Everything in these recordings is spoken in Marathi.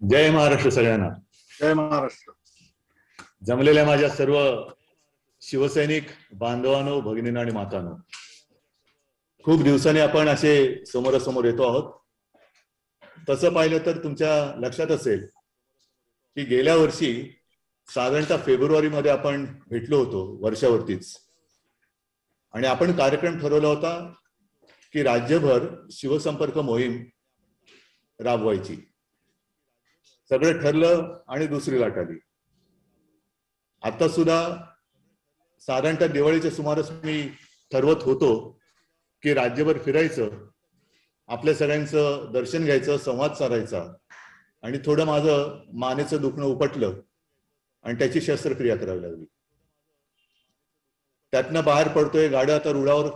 जय महाराष्ट्र सगळ्यांना. जय महाराष्ट्र. जमलेल्या माझ्या सर्व शिवसैनिक बांधवांनो, भगिनींनो आणि मातांनो, खूप दिवसांनी आपण असे समोरासमोर येतो आहोत. तसं पाहिलं तर तुमच्या लक्षात असेल की गेल्या वर्षी साधारणतः फेब्रुवारीमध्ये आपण भेटलो होतो वर्षावरतीच, आणि आपण कार्यक्रम ठरवला होता की राज्यभर शिवसंपर्क मोहीम राबवायची. सगळं ठरलं आणि दुसरी लाट आली. आता सुद्धा साधारणतः दिवाळीच्या सुमारास मी ठरवत होतो की राज्यभर फिरायचं, आपल्या सगळ्यांचं दर्शन घ्यायचं, संवाद साधायचा, आणि थोडं माझं मानेचं दुखणं उपटलं आणि त्याची शस्त्रक्रिया करावी लागली. त्यातनं बाहेर पडतोय, गाडं आता रुळावर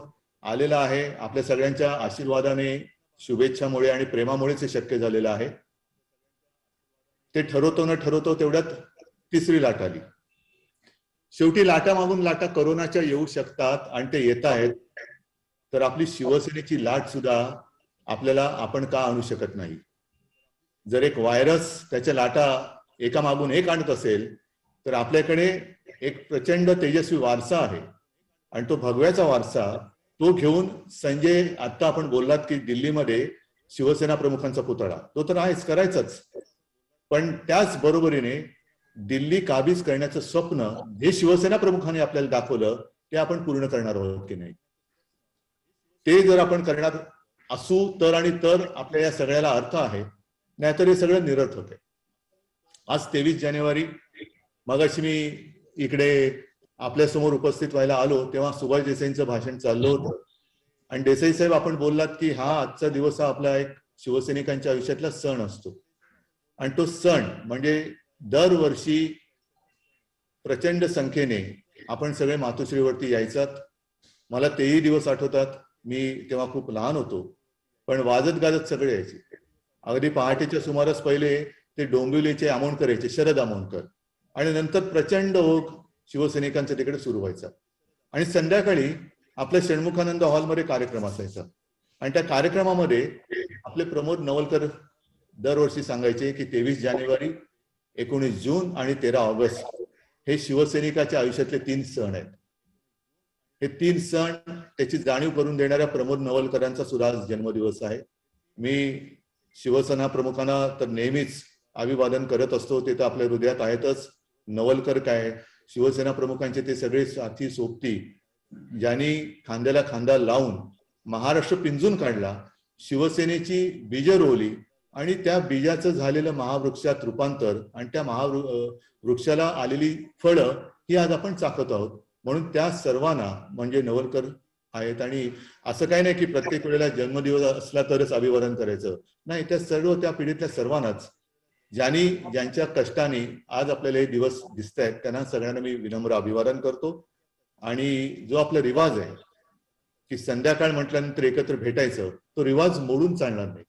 आलेलं आहे. आपल्या सगळ्यांच्या आशीर्वादाने, शुभेच्छामुळे आणि प्रेमामुळेच हे शक्य झालेलं आहे. ते ठरवतो न ठरवतो तेवढ्यात तिसरी लाट आली. शेवटी लाटा मागून लाटा करोनाच्या येऊ शकतात आणि ते येत आहेत, तर आपली शिवसेनेची लाट सुद्धा आपल्याला आपण का आणू शकत नाही? जर एक व्हायरस त्याच्या लाटा एका मागून एक आणत असेल, तर आपल्याकडे एक प्रचंड तेजस्वी वारसा आहे, आणि तो भगव्याचा वारसा तो घेऊन संजय, आता आपण बोललात की दिल्लीमध्ये शिवसेना प्रमुखांचा पुतळा, तो तर आहेच, करायचाच, पण त्याच बरोबरीने दिल्ली काबीज करण्याचं स्वप्न जे शिवसेना प्रमुखांनी आपल्याला दाखवलं ते आपण पूर्ण करणार आहोत की नाही? ते जर आपण करणार असू तर आणि तर आपल्या या सगळ्याला अर्थ आहे, नाहीतर हे सगळं निरर्थक आहे. आज 23 जानेवारी, मगाशी मी इकडे आपल्यासमोर उपस्थित व्हायला आलो तेव्हा सुभाष देसाईंचं भाषण चाललं होतं, आणि देसाई साहेब आपण बोललात की हा आजचा दिवस हा आपला एक शिवसैनिकांच्या आयुष्यातला सण असतो, आणि तो सण म्हणजे दरवर्षी प्रचंड संख्येने आपण सगळे मातोश्रीवरती यायचात. मला तेही दिवस आठवतात. मी तेव्हा खूप लहान होतो, पण वाजत गाजत सगळे यायचे. अगदी पहाटेच्या सुमारास पहिले ते डोंबिवलीचे आमोणकर यायचे, शरद आमोणकर, आणि नंतर प्रचंड ओघ शिवसैनिकांचा तिकडे सुरू व्हायचा. आणि संध्याकाळी आपल्या षण्मुखानंद हॉलमध्ये कार्यक्रम असायचा, आणि त्या कार्यक्रमामध्ये आपले प्रमोद नवलकर दरवर्षी सांगायचे की 23 जानेवारी, 19 जून आणि 13 ऑगस्ट हे शिवसैनिकाच्या आयुष्यातले 3 सण आहेत. हे 3 सण त्याची जाणीव करून देणाऱ्या प्रमोद नवलकरांचा सुद्धा आज जन्मदिवस आहे. मी शिवसेना प्रमुखांना तर नेहमीच अभिवादन करत असतो, ते तर आपल्या हृदयात आहेतच. नवलकर काय, शिवसेना प्रमुखांचे ते सगळे साथी सोबती, ज्यांनी खांद्याला खांदा लावून महाराष्ट्र पिंजून काढला, शिवसेनेची बीज रोवली, आणि त्या बीजाचं झालेलं महावृक्षात रूपांतर आणि त्या महावृक्षाला आलेली फळं ही आज आपण चाखत आहोत. म्हणून त्या सर्वांना म्हणजे नवलकर आहेत. आणि असं काही नाही की प्रत्येक वेळेला जन्मदिवस असला तरच अभिवादन करायचं, नाही, त्या सर्व त्या पिढीतल्या सर्वांनाच, ज्यांच्या कष्टाने आज आपल्याला हे दिवस दिसत आहेत, त्यांना सगळ्यांना मी विनम्र अभिवादन करतो. आणि जो आपला रिवाज आहे की संध्याकाळ म्हटल्यानंतर एकत्र भेटायचं, तो रिवाज मोडून चालणार नाही.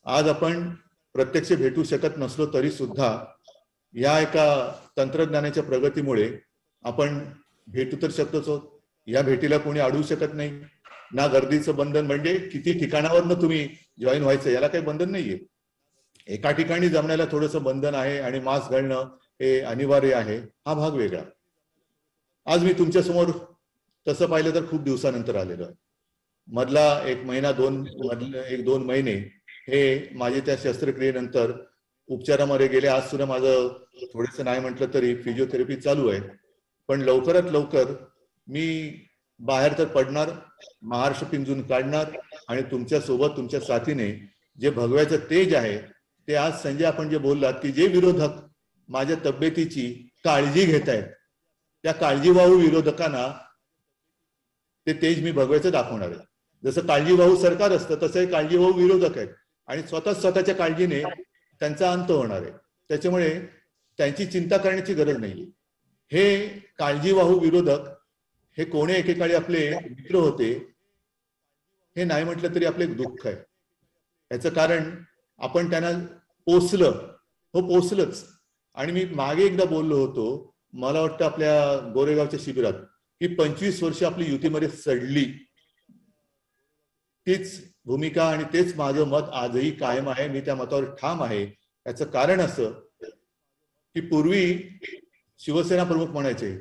आज आपण प्रत्यक्ष भेटू शकत नसलो तरी सुद्धा या एका तंत्रज्ञानाच्या प्रगतीमुळे आपण भेटू तर शकतोच आहोत. या भेटीला कोणी अडवू शकत नाही. ना गर्दीचं बंधन, म्हणजे किती ठिकाणावरनं तुम्ही जॉईन व्हायचं याला काही बंधन नाहीये. एका ठिकाणी जमण्याला थोडंसं बंधन आहे, आणि मास्क घालणं हे अनिवार्य आहे, हा भाग वेगळा. आज मी तुमच्या समोर तसं पाहिलं तर खूप दिवसानंतर आलेलो आहे. मधला 1 महिने हे माझे त्या शस्त्रक्रियेनंतर उपचारामध्ये गेले. आज सुद्धा माझं थोडंसं नाही म्हटलं तरी फिजिओथेरपी चालू आहे, पण लवकरात लवकर मी बाहेर तर पडणार, महाराष्ट्र पिंजून काढणार, आणि तुमच्या सोबत तुमच्या साथीने जे भगव्याचं तेज आहे ते आज संजय आपण जे बोललात की जे विरोधक माझ्या तब्येतीची काळजी घेत आहेत, त्या काळजीवाहू विरोधकांना ते तेज मी भगव्याचं दाखवणार आहे. जसं काळजीवाहू सरकार असतं तसं हे काळजीवाहू विरोधक आहेत, आणि स्वतःच्या काळजीने त्यांचा अंत होणार आहे. त्याच्यामुळे त्यांची चिंता करण्याची गरज नाहीये. हे काळजीवाहू विरोधक हे कोणी एकेकाळी आपले मित्र होते, हे नाही म्हटलं तरी आपले दुःख आहे. याचं कारण आपण त्यांना पोचलंच. आणि मी मागे एकदा बोललो होतो, मला वाटतं आपल्या गोरेगावच्या शिबिरात, की 25 वर्ष आपली युतीमध्ये सडली. तीच भूमिका आणि तेच माझं मत आजही कायम आहे. मी त्या मतावर ठाम आहे याचं कारण असं की पूर्वी शिवसेना प्रमुख म्हणायचे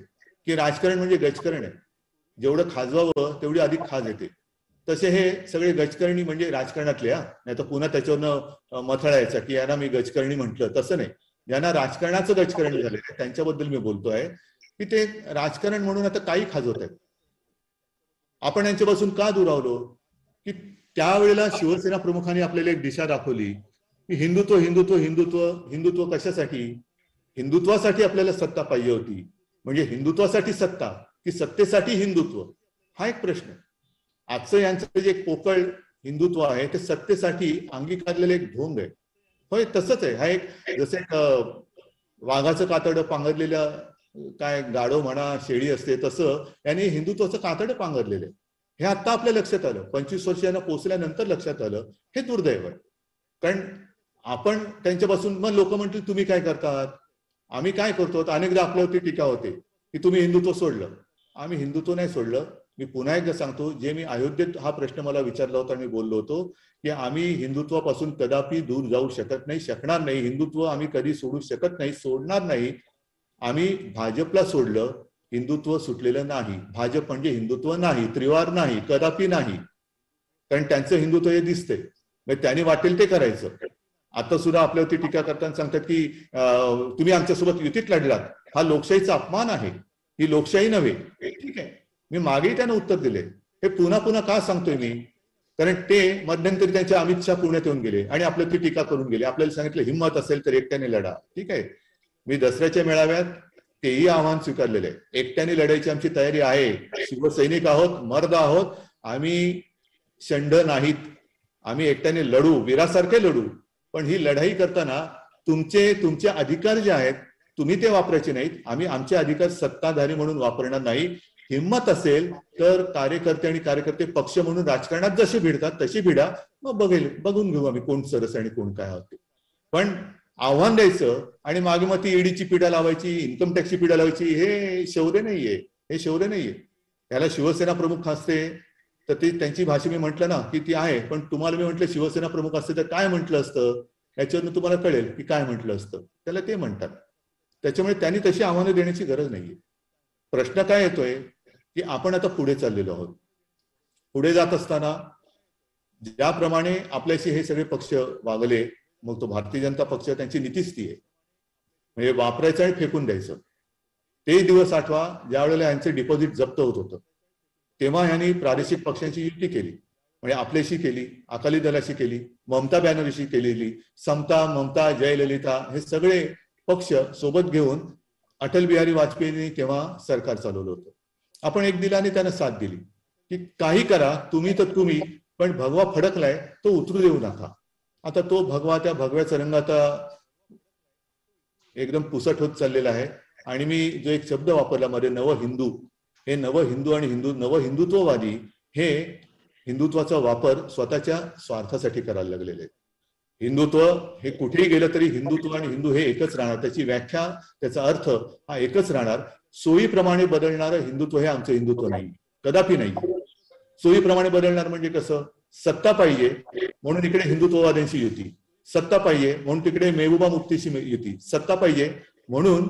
की राजकारण म्हणजे गजकरण आहे, जेवढं खाजवावं तेवढी अधिक खाज येते. तसे हे सगळे गजकरणी म्हणजे राजकारणातले, नाही तर पुन्हा त्याच्यावरनं मथळायचं की यांना मी गजकरणी म्हटलं. तसं नाही, ज्यांना राजकारणाचं गजकरण झालेलं आहे त्यांच्याबद्दल मी बोलतोय की ते राजकारण म्हणून आता काही खाजवत आहेत. आपण यांच्यापासून का दुरावलो की त्यावेळेला शिवसेना प्रमुखांनी आपल्याला एक दिशा दाखवली की हिंदुत्व हिंदुत्व हिंदुत्व हिंदुत्व कशासाठी? हिंदुत्वासाठी आपल्याला सत्ता पाहिजे होती. म्हणजे हिंदुत्वासाठी सत्ता की सत्तेसाठी हिंदुत्व, हा एक प्रश्न. आजचं यांचं जे पोकळ हिंदुत्व आहे ते सत्तेसाठी अंगीकारलेलं एक ढोंग आहे. होय, तसंच आहे. हा एक जसं एक वाघाचं कातडं पांघरलेलं काय गाढव म्हणा शेळी असते, तसं यांनी हिंदुत्वाचं कातडं पांघरलेलं आहे. हे आता आपल्या लक्षात आलं, 25 वर्षांना पोहोचल्यानंतर लक्षात आलं. हे दुर्दैव आहे. कारण आपण त्यांच्यापासून, मग लोक म्हणतील तुम्ही काय करतात, आम्ही काय करतो. अनेकदा आपल्यावरती टीका होते की तुम्ही हिंदुत्व सोडलं. आम्ही हिंदुत्व नाही सोडलं. मी पुन्हा एकदा सांगतो, जे मी अयोध्येत हा प्रश्न मला विचारला होता, मी बोललो होतो की आम्ही हिंदुत्वापासून कदापि दूर जाऊ शकत नाही, शकणार नाही. हिंदुत्व आम्ही कधी सोडू शकत नाही, सोडणार नाही. आम्ही भाजपला सोडलं, हिंदुत्व सुटलेलं नाही. भाजप म्हणजे हिंदुत्व नाही, त्रिवार नाही, कदापि नाही. कारण त्यांचं हिंदुत्व हे दिसतंय, म्हणजे त्यांनी वाटेल ते करायचं. आता सुद्धा आपल्यावरती टीका करताना सांगतात की तुम्ही आमच्यासोबत युतीत लढलात, हा लोकशाहीचा अपमान आहे, ही लोकशाही नव्हे. ठीक आहे, मी मागेही त्यांना उत्तर दिले. हे पुन्हा पुन्हा का सांगतोय मी? कारण ते मध्यंतरी त्यांच्या अमित शहा पुण्यात येऊन गेले आणि आपल्यावरती टीका करून गेले. आपल्याला सांगितलं हिंमत असेल तर एकट्याने लढा. ठीक आहे, मी दसऱ्याच्या मेळाव्यात तेही आव्हान स्वीकारलेलं आहे. एकट्याने लढायची आमची तयारी आहे. शिवसैनिक आहोत, मर्द आहोत, आम्ही शंड नाहीत. आम्ही एकट्याने लढू, वीरासारखे लढू. पण ही लढाई करताना तुमचे अधिकार जे आहेत तुम्ही ते वापरायचे नाहीत. आम्ही आमचे अधिकार सत्ताधारी म्हणून वापरणार नाही. हिंमत असेल तर कार्यकर्ते आणि कार्यकर्ते पक्ष म्हणून राजकारणात जसे भिडतात तशी भिडा, मग बघून घेऊ आम्ही कोण सरस आणि कोण काय होते. पण आव्हान द्यायचं आणि मागे मग ती ईडीची पिढा लावायची, इन्कम टॅक्सची पिढा लावायची, हे शौर्य नाहीये. हे शौर्य नाहीये. याला शिवसेना प्रमुख असते तर ती त्यांची भाषा मी म्हटलं ना की ती आहे. पण तुम्हाला मी म्हटलं शिवसेना प्रमुख असते तर काय म्हटलं असतं, याच्यावरून तुम्हाला कळेल की काय म्हटलं असतं. त्याला ते म्हणतात. त्याच्यामुळे त्यांनी तशी आव्हानं देण्याची गरज नाहीये. प्रश्न काय येतोय की आपण आता पुढे चाललेलो आहोत. पुढे जात असताना ज्याप्रमाणे आपल्याशी हे सगळे पक्ष वागले, मग तो भारतीय जनता पक्ष, त्यांची नीतीच ती आहे, म्हणजे वापरायचं आणि फेकून द्यायचं. ते दिवस आठवा ज्या वेळेला यांचे डिपॉझिट जप्त होत होतं, तेव्हा यांनी प्रादेशिक पक्षांची युती केली. म्हणजे आपल्याशी केली, अकाली दलाशी केली, ममता बॅनर्जीशी केलेली, समता, ममता, जयललिता हे सगळे पक्ष सोबत घेऊन अटल बिहारी वाजपेयींनी तेव्हा सरकार चालवलं होतं. आपण एक दिलाने त्यांना साथ दिली की काही करा, तुम्ही तर तुम्ही, पण भगवा फडकलाय तो उतरू देऊ नका. आता तो भगवा, त्या भगव्याचा रंग आता एकदम पुसट होत चाललेला आहे. आणि मी जो एक शब्द वापरला मध्ये, नवहिंदू, हे नवहिंदू आणि नवहिंदुत्ववादी हे हिंदुत्वाचा वापर स्वतःच्या स्वार्थासाठी करायला लागलेले आहेत. हिंदुत्व हे कुठेही गेलं तरी हिंदुत्व आणि हिंदू हे एकच राहणार. त्याची व्याख्या, त्याचा अर्थ हा एकच राहणार. सोयीप्रमाणे बदलणारं हिंदुत्व हे आमचं हिंदुत्व नाही, कदापि नाही. सोयीप्रमाणे बदलणार म्हणजे कसं? सत्ता पाहिजे म्हणून इकडे हिंदुत्ववाद्यांशी युती, सत्ता पाहिजे म्हणून तिकडे मेहबूबा मुफ्तीशी युती, सत्ता पाहिजे म्हणून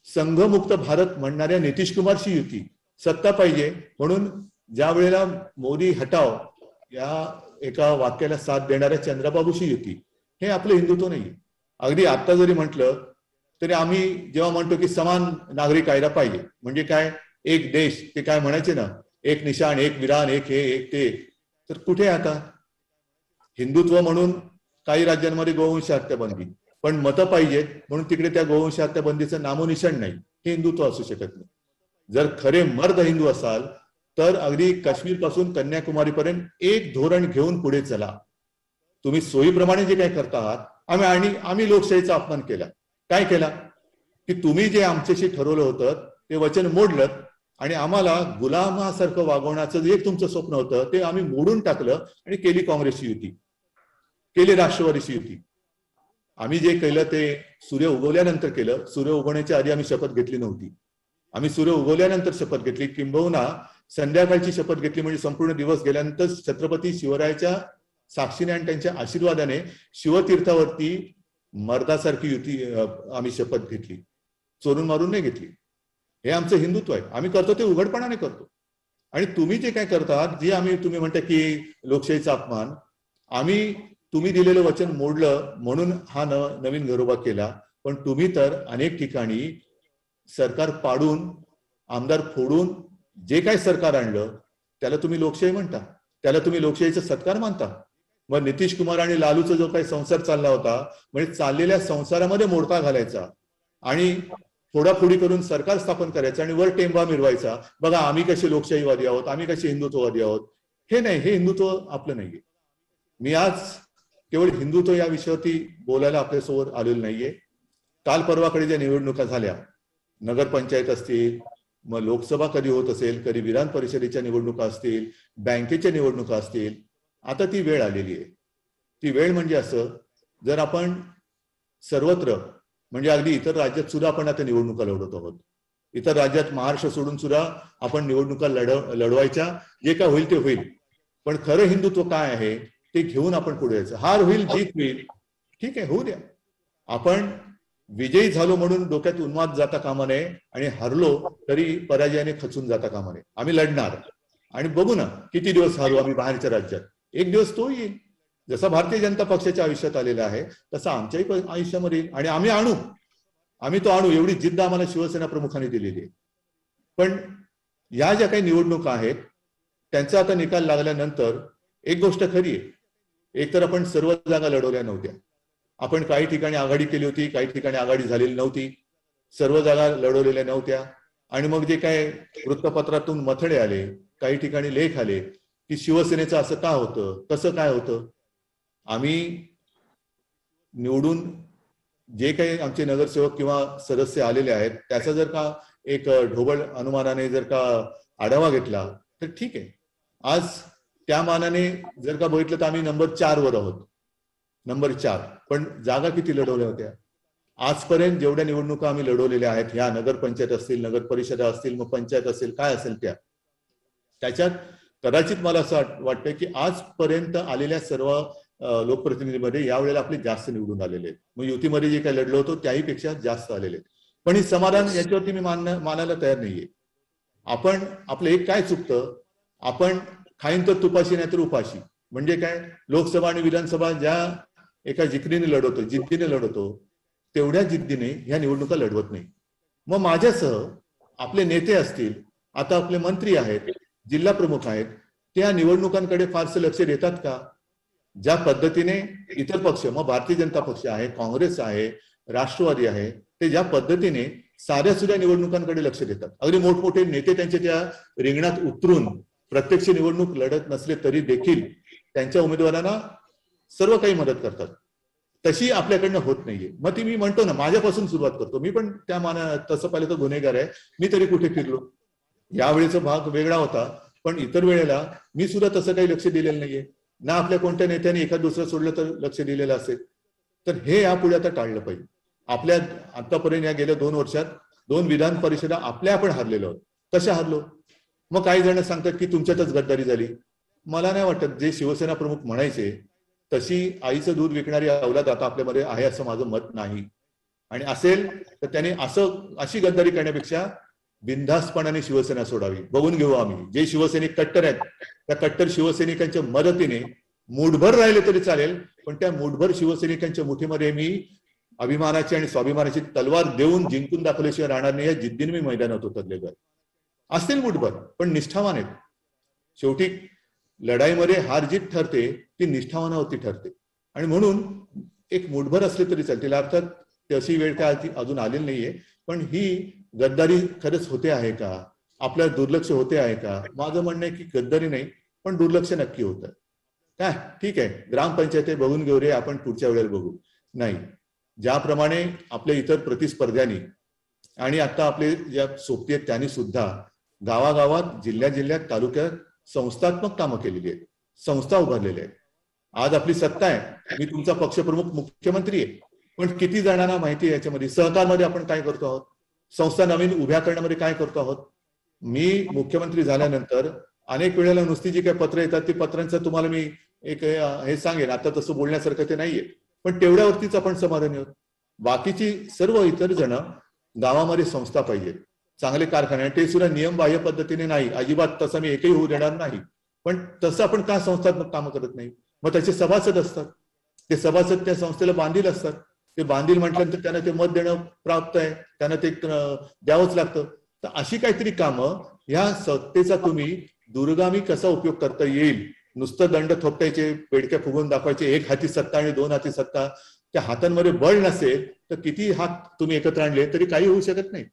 संघमुक्त भारत म्हणणाऱ्या नितीश कुमारशी युती, सत्ता पाहिजे म्हणून ज्या वेळेला मोदी हटाव या एका वाक्याला साथ देणाऱ्या चंद्रबाबूशी युती. हे आपलं हिंदुत्व नाही. अगदी आता जरी म्हटलं तरी आम्ही जेव्हा म्हणतो की समान नागरी कायदा पाहिजे, म्हणजे काय? एक देश, ते काय म्हणायचे ना, एक निशाण, एक विरान, एक हे एक ते. तर कुठे आता हिंदुत्व म्हणून काही राज्यांमध्ये गोवंश हत्याबंदी, पण मतं पाहिजेत म्हणून तिकडे त्या गोवंश हत्याबंदीचं नामोनिशाण नाही. हे हिंदुत्व असू शकत नाही. जर खरे मर्द हिंदू असाल तर अगदी काश्मीर पासून कन्याकुमारी पर्यंत एक धोरण घेऊन पुढे चला. तुम्ही सोयीप्रमाणे जे काही करता आहात, आम्ही लोकशाहीचा अपमान केला. काय केला की तुम्ही जे आमच्याशी ठरवलं होतं ते वचन मोडलं आणि आम्हाला गुलामासारखं वागवण्याचं जे तुमचं स्वप्न होतं ते आम्ही मोडून टाकलं आणि केली काँग्रेसची युती, केली राष्ट्रवादीची युती. आम्ही जे केलं ते सूर्य उगवल्यानंतर केलं. सूर्य उगवण्याच्या आधी आम्ही शपथ घेतली नव्हती. आम्ही सूर्य उगवल्यानंतर शपथ घेतली, किंबहुना संध्याकाळची शपथ घेतली. म्हणजे संपूर्ण दिवस गेल्यानंतर छत्रपती शिवरायाच्या साक्षीने आणि त्यांच्या आशीर्वादाने शिवतीर्थावरती मर्दासारखी युती आम्ही शपथ घेतली, चोरून मारून नाही घेतली. हे आमचं हिंदुत्व आहे. आम्ही करतो ते उघडपणाने करतो. आणि तुम्ही जे काय करतात, जे तुम्ही म्हणता की लोकशाहीचा अपमान, तुम्ही दिलेलं वचन मोडलं म्हणून हा नवीन घरोबा केला. पण तुम्ही तर अनेक ठिकाणी सरकार पाडून, आमदार फोडून जे काही सरकार आणलं त्याला तुम्ही लोकशाही म्हणता, त्याला तुम्ही लोकशाहीचा सत्कार मानता. मग नितीश कुमार आणि लालूचा जो काही संसार चालला होता, म्हणजे चाललेल्या संसारामध्ये मोडका घालायचा आणि फोडाफोडी करून सरकार स्थापन करायचं आणि वर टेंबा मिरवायचा, बघा आम्ही कसे लोकशाहीवादी आहोत, आम्ही कसे हिंदुत्ववादी आहोत. हे नाही, हे हिंदुत्व आपलं नाहीये. मी आज केवळ हिंदुत्व या विषयावरती बोलायला आपल्यासोबत आलेलो नाहीये. काल परवाकडे ज्या निवडणुका झाल्या, नगरपंचायत असतील, मग लोकसभा कधी होत असेल, कधी विधान परिषदेच्या निवडणुका असतील, बँकेच्या निवडणुका असतील, आता ती वेळ आलेली आहे. ती वेळ म्हणजे असं, जर आपण सर्वत्र म्हणजे अगदी इतर राज्यात सुद्धा आपण आता निवडणुका लढवत आहोत. इतर राज्यात महाराष्ट्र सोडून सुद्धा आपण निवडणुका लढवायच्या, जे काय होईल ते होईल. पण खरं हिंदुत्व काय आहे ते घेऊन आपण पुढे यायचं. हार होईल, जीत होईल, ठीक आहे, होऊ द्या. आपण विजयी झालो म्हणून डोक्यात उन्माद जाता कामा नये आणि हरलो तरी पराजयाने खचून जाता कामा नये. आम्ही लढणार आणि बघू ना किती दिवस हारू आम्ही बाहेरच्या राज्यात. एक दिवस तो येईल. जसा भारतीय जनता पक्षाच्या आयुष्यात आलेला आहे तसा आमच्याही आयुष्यामध्ये येईल आणि आम्ही तो आणू एवढी जिद्द आम्हाला शिवसेना प्रमुखांनी दिलेली आहे. पण या ज्या काही निवडणुका आहेत त्यांचा आता निकाल लागल्यानंतर एक गोष्ट खरी आहे, एकतर आपण सर्व जागा लढवल्या नव्हत्या. आपण काही ठिकाणी आघाडी केली होती, काही ठिकाणी आघाडी झालेली नव्हती, सर्व जागा लढवलेल्या नव्हत्या. आणि मग जे काय वृत्तपत्रातून मथळे आले, काही ठिकाणी लेख आले की शिवसेनेचं असं का होतं, कसं काय होतं. आम्ही निवडून जे काही आमचे नगरसेवक किंवा सदस्य आलेले आहेत त्याचा जर का एक ढोबळ अनुमानाने जर का आढावा घेतला तर ठीक आहे. आज त्या मानाने जर का बघितलं तर आम्ही नंबर 4 वर आहोत, नंबर 4. पण जागा किती लढवल्या होत्या आजपर्यंत? जेवढ्या निवडणुका आम्ही लढवलेल्या आहेत, ह्या नगरपंचायत असतील, नगर परिषदा असतील, मग पंचायत असेल, काय असेल त्याच्यात कदाचित मला असं वाटतं की आजपर्यंत आलेल्या सर्व लोकप्रतिनिधीमध्ये यावेळेला आपले जास्त निवडून आलेले आहेत. मग युतीमध्ये जे काही लढलो होतो त्याहीपेक्षा जास्त आलेले आहेत. पण हे समाधान याच्यावरती मी मानायला तयार नाहीये. आपण आपलं एक काय चुकतं, आपण खाईन तर तुपाशी नाही तर उपाशी. म्हणजे काय, लोकसभा आणि विधानसभा ज्या एका जिकरीने लढवतो, जिद्दीने लढवतो, तेवढ्या जिद्दीने ह्या निवडणुका लढवत नाही. मग माझ्यासह आपले नेते असतील, आता आपले मंत्री आहेत, जिल्हा प्रमुख आहेत, त्या निवडणुकांकडे फारसं लक्ष देतात का? ज्या पद्धतीने इतर पक्ष, मग भारतीय जनता पक्ष आहे, काँग्रेस आहे, राष्ट्रवादी आहे, ते ज्या पद्धतीने साध्या सुद्धा निवडणुकांकडे लक्ष देतात. अगदी मोठमोठे नेते त्यांच्या त्या रिंगणात उतरून प्रत्यक्ष निवडणूक लढत नसले तरी देखील त्यांच्या उमेदवारांना सर्व काही मदत करतात. तशी आपल्याकडनं होत नाहीये. मग ती मी म्हणतो ना, माझ्यापासून सुरुवात करतो. मी पण त्या तसं पाहिलं तर गुन्हेगार आहे. मी तरी कुठे फिरलो. यावेळेचा भाग वेगळा होता, पण इतर वेळेला मी सुद्धा तसं काही लक्ष दिलेलं नाहीये ना. आपल्या कोणत्या नेत्याने एखाद दुसरं सोडलं तर लक्ष दिलेलं असेल. तर हे यापुढे आता टाळलं पाहिजे. आपल्या आतापर्यंत या गेल्या 2 वर्षात 2 विधान परिषदा आपण हरलेलो आहोत. कशा हरलो? मग काही जण सांगतात की तुमच्यातच गद्दारी झाली. मला नाही वाटत. जे शिवसेना प्रमुख म्हणायचे तशी आईचं दूध विकणारी अवलाद आता आपल्यामध्ये आहे असं माझं मत नाही. आणि असेल तर त्याने अशी गद्दारी करण्यापेक्षा बिनधास्तपणाने शिवसेना सोडावी. बघून घेऊ आम्ही. जे शिवसैनिक कट्टर आहेत त्या कट्टर शिवसैनिकांच्या मदतीने मुठभर राहिले तरी चालेल, पण त्या मुठभर शिवसैनिकांच्या मुठीमध्ये मी अभिमानाची आणि स्वाभिमानाची तलवार देऊन जिंकून दाखवल्याशिवाय राहणार नाही. या जिद्दीने मी मैदानात उतरलेलो आहे. असतील मुठभर, पण निष्ठावान आहेत. शेवटी लढाईमध्ये हार जीत ठरते ती निष्ठावानावरती ठरते. आणि म्हणून एक मुठभर असले तरी चालतील. अर्थात तशी वेळ काय अजून आलेली नाहीये. पण ही गद्दारी खरंच होते आहे का? आपल्या दुर्लक्ष होते आहे का? माझं म्हणणं आहे की गद्दारी नाही, पण दुर्लक्ष नक्की होतं. काय ठीक आहे, ग्रामपंचायत बघून घेऊ रे, आपण पुढच्या वेळेला बघू. नाही, ज्याप्रमाणे आपल्या इतर प्रतिस्पर्ध्यांनी आणि आता आपले ज्या सोबती आहेत त्यांनी सुद्धा गावागावात, जिल्ह्यात, तालुक्यात संस्थात्मक कामं केलेली आहेत, संस्था उभारलेल्या आहेत. आज आपली सत्ता आहे. मी तुमचा पक्षप्रमुख मुख्यमंत्री आहे, पण किती जणांना माहिती आहे याच्यामध्ये सहकारमध्ये आपण काय करतो आहोत, संस्था नवीन उभ्या करण्यामध्ये काय करतो आहोत. मी मुख्यमंत्री झाल्यानंतर अनेक वेळेला नुसती जी काही पत्र येतात ती पत्रांचं तुम्हाला मी एक हे सांगेन. आता तसं बोलण्यासारखं ते नाहीये. पण तेवढ्यावरतीच आपण समाधानी आहोत. बाकीची सर्व इतर जण गावामध्ये संस्था पाहिजे, चांगले कारखाने, ते सुद्धा नियम बाह्य पद्धतीने नाही, अजिबात तसं मी एकही होऊ देणार नाही. पण तसं आपण का संस्थात्मक कामं करत नाही? मग त्याचे सभासद असतात, ते सभासद त्या संस्थेला बांधील असतात, ते बांधील म्हटल्यानंतर त्यांना ते मत देणं प्राप्त आहे, त्यांना ते द्यावंच लागतं. तर अशी काहीतरी कामं ह्या सत्तेचा तुम्ही दूरगामी कसा उपयोग करता येईल, नुसतं दंड थोपटायचे, बेडक्या फुगवून दाखवायचे, एक हाती सत्ता आणि दोन हाती सत्ता, त्या हातांमध्ये बळ नसेल तर किती हात तुम्ही एकत्र आणले तरी काही होऊ शकत नाही.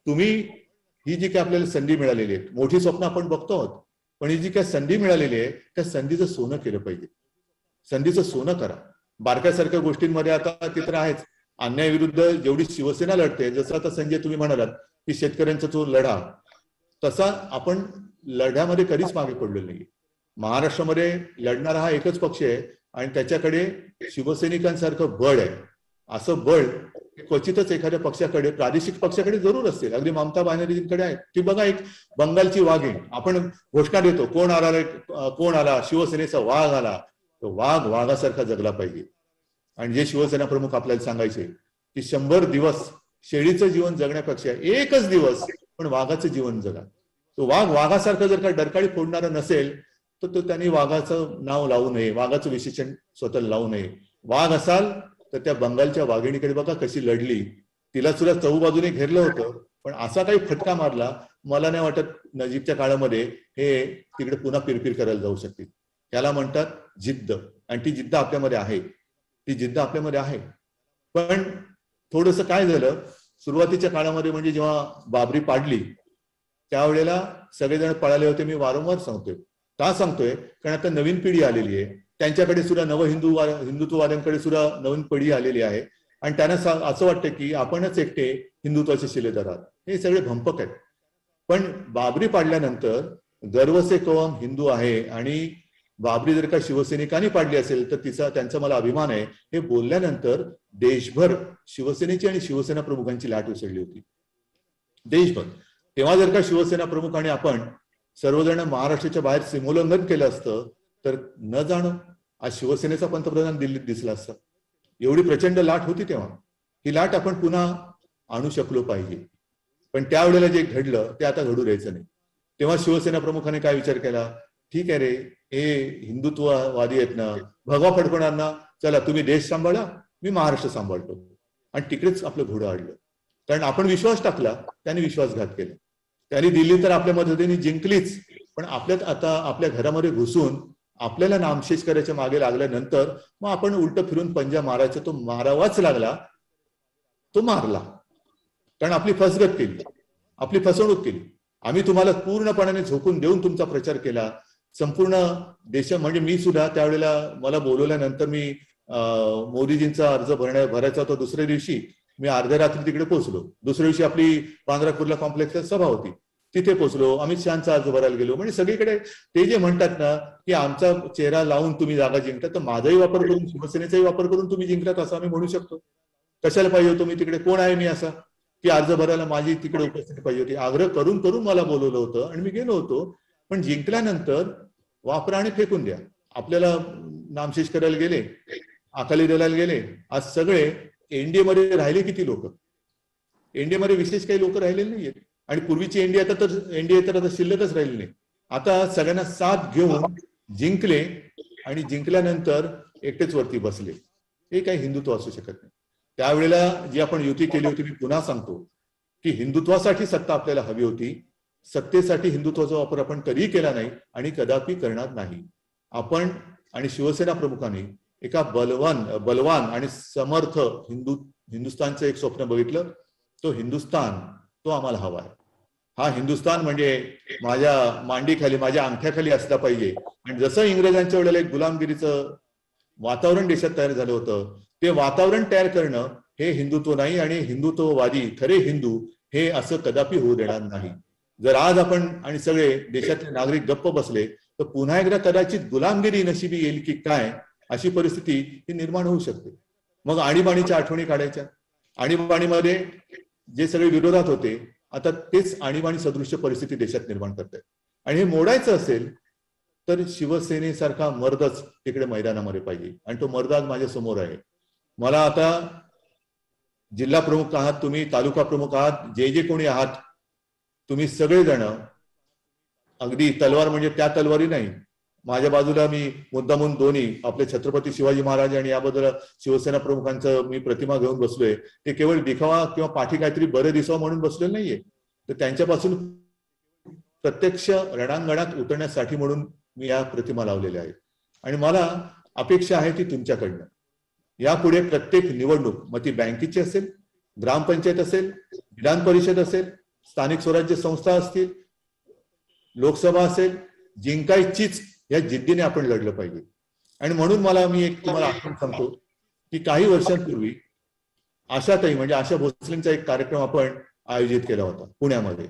तुम्ही ही जी काही आपल्याला संधी मिळालेली आहे, मोठी स्वप्न आपण बघतो आहोत, पण ही जी काही संधी मिळालेली आहे त्या संधीचं सोनं केलं पाहिजे. संधीचं सोनं करा. बारक्यासारख्या गोष्टींमध्ये आता ते तर आहेच, अन्यायाविरुद्ध जेवढी शिवसेना लढते, जसं आता संजय तुम्ही म्हणालात की शेतकऱ्यांचा जो लढा, तसा आपण लढ्यामध्ये कधीच मागे पडलेलो नाही. महाराष्ट्रामध्ये लढणारा हा एकच पक्ष आहे आणि त्याच्याकडे शिवसैनिकांसारखं बळ आहे. असं बळ क्वचितच एखाद्या पक्षाकडे, प्रादेशिक पक्षाकडे जरूर असते. अगदी ममता बॅनर्जींकडे आहे. ती बघा, एक बंगालची वाघीण, आपण घोषणा देतो कोण आला, शिवसेनेचा वाघ आला. तो वाघ वाघासारखा जगला पाहिजे. आणि जे शिवसेना प्रमुख आपल्याला सांगायचे की 100 दिवस शेळीचं जीवन जगण्यापेक्षा एकच दिवस पण वाघाचं जीवन जगा. तो वाघ वाघासारखं जर का डरकाळी फोडणारा नसेल तर तो त्यांनी वाघाचं नाव लावू नये, वाघाचं विशेषण स्वतःला लावू नये. वाघ असाल तर त्या बंगालच्या वाघिणीकडे बघा कशी लढली, तिला सुद्धा चहूबाजूने घेरलं होतं, पण असा काही फटका मारला, मला नाही वाटत नजीकच्या काळामध्ये हे तिकडे पुन्हा पिरपिर करायला जाऊ शकतील. त्याला म्हणतात जिद्द, आणि ती जिद्द आपल्यामध्ये आहे, ती जिद्द आपल्यामध्ये आहे. पण थोडंसं काय झालं सुरुवातीच्या काळामध्ये, म्हणजे जेव्हा बाबरी पाडली त्यावेळेला सगळेजण पळाले होते. मी वारंवार सांगतोय, का सांगतोय, कारण आता नवीन पिढी आलेली आहे, त्यांच्याकडे सुद्धा हिंदुत्ववाद्यांकडे सुद्धा नवीन पिढी आलेली आहे आणि त्यांना असं वाटतं की आपणच एकटे हिंदुत्वाचे शिलेदार आहात. हे सगळे भंपक आहेत. पण बाबरी पाडल्यानंतर गर्व से कौम हिंदू आहे, आणि बाबरी जर का शिवसैनिकांनी पाडली असेल तर त्यांचा मला अभिमान आहे, हे बोलल्यानंतर देशभर शिवसेनेची आणि शिवसेना प्रमुखांची लाट उसळली होती, देशभर. तेव्हा जर का शिवसेना प्रमुख आणि आपण सर्वजण महाराष्ट्राच्या बाहेर सीमोल्लंघन केलं असतं तर न जाणं आज शिवसेनेचा पंतप्रधान दिल्लीत दिसला असता. एवढी प्रचंड लाट होती तेव्हा. ही लाट आपण पुन्हा आणू शकलो पाहिजे. पण त्यावेळेला जे घडलं ते आता घडू द्यायचं नाही. तेव्हा शिवसेना प्रमुखाने काय विचार केला, ठीक आहे रे, हे हिंदुत्ववादी आहेत ना, भगवा फडकवणार ना, चला तुम्ही देश सांभाळा, मी महाराष्ट्र सांभाळतो. आणि तिकडेच आपलं घोडं अडलं. कारण आपण विश्वास टाकला, त्यांनी विश्वासघात केला. त्यांनी दिल्ली तर आपल्या मदतीने जिंकलीच, पण आपल्यात आता आपल्या घरामध्ये घुसून आपल्याला नामशेष करायच्या मागे लागल्यानंतर मग आपण उलट फिरून पंजा मारायचा, तो मारावाच लागला, तो मारला. कारण आपली फसगत केली, आपली फसवणूक केली. आम्ही तुम्हाला पूर्णपणाने झोकून देऊन तुमचा प्रचार केला. संपूर्ण देश, म्हणजे मी सुद्धा त्यावेळेला मला बोलवल्यानंतर मी मोदीजींचा अर्ज भरायचा होता. दुसऱ्या दिवशी मी अर्ध्या रात्री तिकडे पोहोचलो. दुसऱ्या दिवशी आपली बांद्रा कुर्ला कॉम्प्लेक्सला सभा होती, तिथे पोहोचलो. अमित शहाचा अर्ज भरायला गेलो. म्हणजे सगळीकडे ते जे म्हणतात ना की आमचा चेहरा लावून तुम्ही जागा जिंकता, तर माझाही वापर करून, शिवसेनेचाही वापर करून तुम्ही जिंकलात असं आम्ही म्हणू शकतो. कशाला पाहिजे होतो मी तिकडे? कोण आहे मी असा की अर्ज भरायला माझी तिकडे उपस्थिती पाहिजे होती? आग्रह करून करून मला बोलवलं होतं आणि मी गेलो होतो. पण जिंकल्यानंतर वापरा आणि फेकून द्या. आपल्याला नामशेष करायला गेले, आखाली द्यायला गेले. आज सगळे एनडीए मध्ये राहिले किती लोक? एनडीए मध्ये विशेष काही लोक राहिलेले नाहीयेत. आणि पूर्वीची एनडीए तर आता शिल्लकच राहिली नाही. आता सगळ्यांना साथ घेऊन जिंकले आणि जिंकल्यानंतर एकटेच वरती बसले. हे काही हिंदुत्व असू शकत नाही. त्यावेळेला जी आपण युती केली होती, मी पुन्हा सांगतो की हिंदुत्वासाठी सत्ता आपल्याला हवी होती. सत्तेसाठी हिंदुत्वाचा वापर आपण कधीही केला नाही आणि कदापि करणार नाही. आपण आणि शिवसेना प्रमुखांनी एका बलवान आणि समर्थ हिंदुस्थानचं एक स्वप्न बघितलं. तो हिंदुस्थान, तो आम्हाला हवा आहे. हा हिंदुस्थान म्हणजे माझ्या मांडीखाली, माझ्या अंगठ्याखाली असला पाहिजे. आणि जसं इंग्रजांच्या वेळेला एक गुलामगिरीचं वातावरण देशात तयार झालं होतं, ते वातावरण तयार करणं हे हिंदुत्व नाही. आणि हिंदुत्ववादी खरे हिंदू हे असं कदापि होऊ देणार नाही. जर आज आपण आणि सगळे देशातले नागरिक गप्प बसले तर पुन्हा एकदा कदाचित गुलामगिरी नशिबी येईल की काय, अशी परिस्थिती ही निर्माण होऊ शकते. मग आणीबाणीच्या आठवणी काढायच्या. आणीबाणीमध्ये जे सगळे विरोधात होते आता तेच आणीबाणी सदृश्य परिस्थिती देशात निर्माण करतात. आणि हे मोडायचं असेल तर शिवसेनेसारखा मर्दच तिकडे मैदानामध्ये पाहिजे. आणि तो मर्द आज माझ्या समोर आहे. मला आता जिल्हा प्रमुख आहात तुम्ही, तालुका प्रमुख आहात, जे जे कोणी आहात तुम्ही सगळेजण, अगदी तलवार म्हणजे त्या तलवारी नाही, माझ्या बाजूला मी मुद्दामून दोन्ही आपले छत्रपती शिवाजी महाराज आणि याबद्दल शिवसेना प्रमुखांचं मी प्रतिमा घेऊन बसलोय. ते केवळ दिखावा किंवा पाठी काहीतरी बरं दिसावं म्हणून बसलेलं नाहीये, तर त्यांच्यापासून प्रत्यक्ष रणांगणात उतरण्यासाठी म्हणून मी या प्रतिमा लावलेल्या आहेत. आणि मला अपेक्षा आहे ती तुमच्याकडनं, यापुढे प्रत्येक निवडणूक, मग ती बँकेची असेल, ग्रामपंचायत असेल, विधान परिषद असेल, स्थानिक स्वराज्य संस्था असतील, लोकसभा असेल, जिंकायचीच या जिद्दीने आपण लढलं पाहिजे. आणि म्हणून मला मी एक तुम्हाला आठवण सांगतो की काही वर्षांपूर्वी आशाताई म्हणजे आशा भोसलेंचा एक कार्यक्रम आपण आयोजित केला होता पुण्यामध्ये.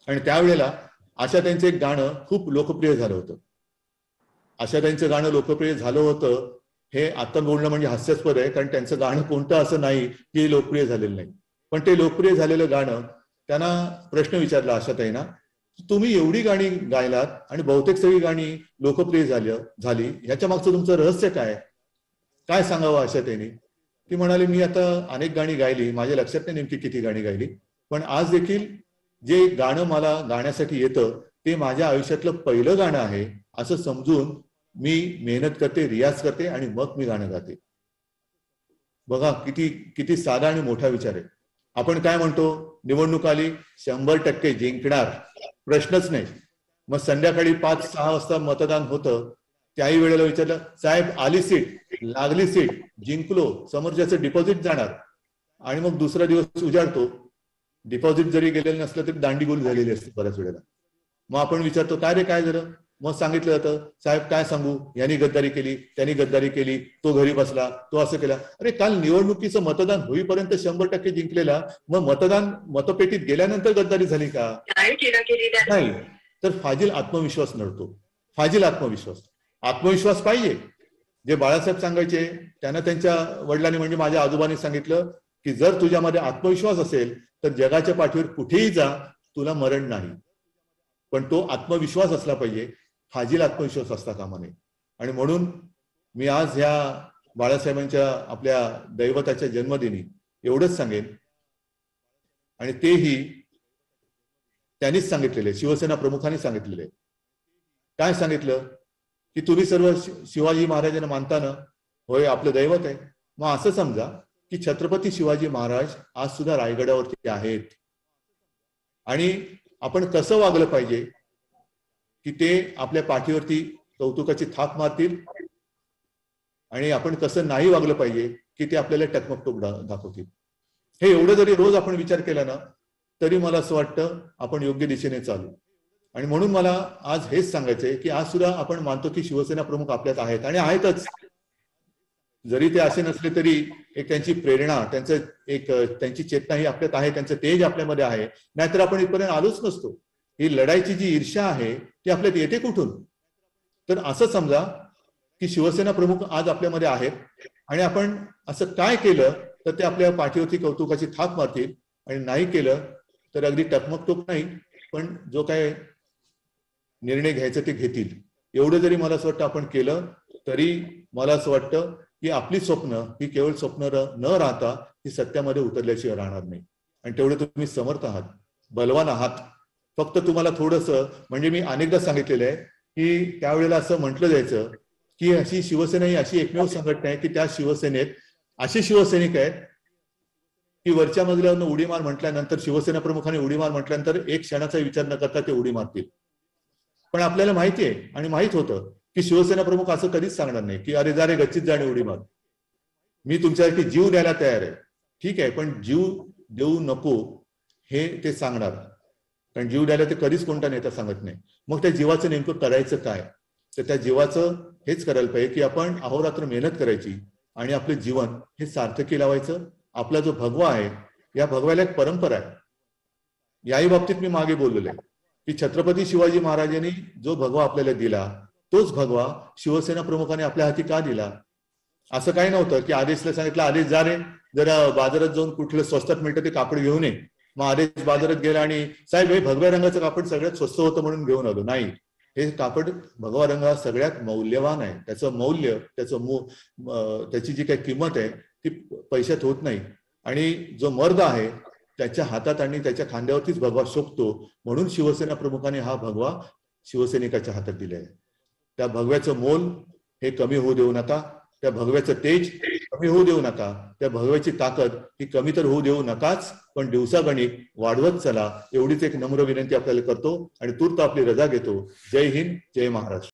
आणि त्यावेळेला आशाताईंचं एक गाणं खूप लोकप्रिय झालं होतं. आशाताईंचं गाणं लोकप्रिय झालं होतं हे आता बोलणं म्हणजे हास्यास्पद आहे, कारण त्यांचं गाणं कोणतं असं नाही की लोकप्रिय झालेलं नाही. पण ते लोकप्रिय झालेलं गाणं, त्यांना प्रश्न विचारला आशाताईंना, तुम्ही एवढी गाणी गायलात आणि बहुतेक सगळी गाणी लोकप्रिय झाली, ह्याच्या मागचं तुमचं रहस्य काय सांगावं आशाताईंनी. ती म्हणाली, मी आता अनेक गाणी गायली, माझ्या लक्षात नाही नेमकी किती गाणी गायली, पण आज देखील जे गाणं मला गाण्यासाठी येतं ते माझ्या आयुष्यातलं पहिलं गाणं आहे असं समजून मी मेहनत करते, रियाज करते आणि मग मी गाणं गाते. बघा किती साधा आणि मोठा विचार आहे. आपण काय म्हणतो, निवडणूक आली 100% जिंकणार, प्रश्नच नाही. मग संध्याकाळी 5-6 वाजता मतदान होतं, त्याही वेळेला विचारलं, साहेब आली सीट, लागली सीट, जिंकलो, समोरच्याचं डिपॉझिट जाणार. आणि मग दुसरा दिवस उजाडतो, डिपॉझिट जरी गेलेलं नसलं तरी दांडीगुल झालेली असते बऱ्याच वेळेला. मग आपण विचारतो, काय रे काय झालं. मग सांगितलं जातं, साहेब काय सांगू, यांनी गद्दारी केली, त्यांनी गद्दारी केली, तो घरी बसला, तो असं केला. अरे काल निवडणुकीचं मतदान होईपर्यंत 100% जिंकलेला, मग मतपेटीत गेल्यानंतर गद्दारी झाली का? नाही. तर फाजील आत्मविश्वास नडतो, फाजील आत्मविश्वास पाहिजे. जे बाळासाहेब सांगायचे, त्यांना त्यांच्या वडिलांनी म्हणजे माझ्या आजोबांनी सांगितलं की जर तुझ्यामध्ये आत्मविश्वास असेल तर जगाच्या पाठीवर कुठेही जा, तुला मरण नाही. पण तो आत्मविश्वास असला पाहिजे, फाजील आत्मविश्वास असता कामा नये. आणि म्हणून मी आज ह्या बाळासाहेबांच्या आपल्या दैवताच्या जन्मदिनी एवढंच सांगेन, आणि तेही त्यांनीच सांगितलेले, शिवसेना प्रमुखांनी सांगितलेले. काय सांगितलं की तुम्ही सर्व शिवाजी महाराजांना मानताना, होय आपलं दैवत आहे. मग असं समजा की छत्रपती शिवाजी महाराज आज सुद्धा रायगडावरती आहेत, आणि आपण कसं वागलं पाहिजे की ते आपल्या पाठीवरती कौतुकाची थाप मारतील, आणि आपण कसं नाही वागलं पाहिजे की ते आपल्याला टकमकटोक दाखवतील. हे एवढं जरी रोज आपण विचार केला ना, तरी मला असं वाटतं आपण योग्य दिशेने चालू. आणि म्हणून मला आज हेच सांगायचंय की आज सुद्धा आपण मानतो की शिवसेना प्रमुख आपल्यात आहेत आणि आहेतच. जरी ते असे नसले तरी एक त्यांची प्रेरणा, त्यांची चेतना ही आपल्यात आहे, त्यांचं तेज आपल्यामध्ये आहे, नाहीतर आपण इथपर्यंत आलोच नसतो. ही लढाईची जी ईर्ष्या आहे ती आपल्यात येते कुठून? तर असं समजा की शिवसेना प्रमुख आज आपल्यामध्ये आहेत, आणि आपण असं काय केलं तर ते आपल्या पाठीवरती कौतुकाची थाप मारतील, आणि नाही केलं तर अगदी टकमकटोक नाही, पण जो काय निर्णय घ्यायचा ते घेतील. एवढं जरी मला असं वाटतं आपण केलं, तरी मला असं वाटतं की आपली स्वप्न ही केवळ स्वप्न न राहता ही सत्यामध्ये उतरल्याशिवाय राहणार नाही. आणि तेवढं तुम्ही समर्थ आहात, बलवान आहात. फक्त तुम्हाला थोडंसं, म्हणजे मी अनेकदा सांगितलेलं आहे की त्यावेळेला असं म्हटलं जायचं की अशी शिवसेना ही अशी एकमेव संघटना आहे की त्या शिवसेनेत असे शिवसैनिक आहेत की वरच्या मजल्यावरनं उडी मार म्हटल्यानंतर, शिवसेना प्रमुखाने उडी मार म्हटल्यानंतर एक क्षणाचा विचार न करता ते उडी मारतील. पण आपल्याला माहिती आहे आणि माहित होतं की शिवसेना प्रमुख असं कधीच सांगणार नाही की अरे जा रे गच्चीत जाणे उडी मार, मी तुमच्यासाठी जीव द्यायला तयार आहे. ठीक आहे, पण जीव देऊ नको हे ते सांगणार, कारण जीव द्यायला ते कधीच कोणता नेता सांगत नाही. मग त्या जीवाचं नेमकं करायचं काय? तर त्या जीवाचं हेच करायला पाहिजे की आपण अहोरात्र मेहनत करायची आणि आपलं जीवन हे सार्थकी लावायचं. आपला जो भगवा आहे, या भगव्याला एक परंपरा आहे. याही बाबतीत मी मागे बोललेलो आहे की छत्रपती शिवाजी महाराजांनी जो भगवा आपल्याला दिला, तोच भगवा शिवसेना प्रमुखाने आपल्या हाती का दिला? असं काही नव्हतं की आदेशला सांगितलं आदेश जा रे, जरा बाजारात जाऊन कुठलं स्वस्तात मिळतं ते कापड घेऊन ये. मग आदेश बाजारात गेला आणि साहेब हे भगव्या रंगाचं कापड सगळ्यात स्वस्त होतं म्हणून घेऊन आलो. नाही, हे कापड भगवा रंग सगळ्यात मौल्यवान आहे. त्याचं मौल्य, त्याची जी काही किंमत आहे ती पैशात होत नाही. आणि जो मर्द आहे त्याच्या हातात आणि त्याच्या खांद्यावरतीच भगवा शोभतो, म्हणून शिवसेना प्रमुखाने हा भगवा शिवसैनिकाच्या हातात दिलाय. त्या भगव्याचं मोल हे कमी होऊ देऊ नका, त्या भगव्याचं तेज कमी होऊ देऊ नका, त्या भगव्याची ताकद ही कमी तर होऊ देऊ नकाच, पण दिवसागणिक वाढवत चला, एवढीच एक नम्र विनंती आपल्याला करतो आणि तूर्त आपली रजा घेतो. जय हिंद, जय महाराष्ट्र.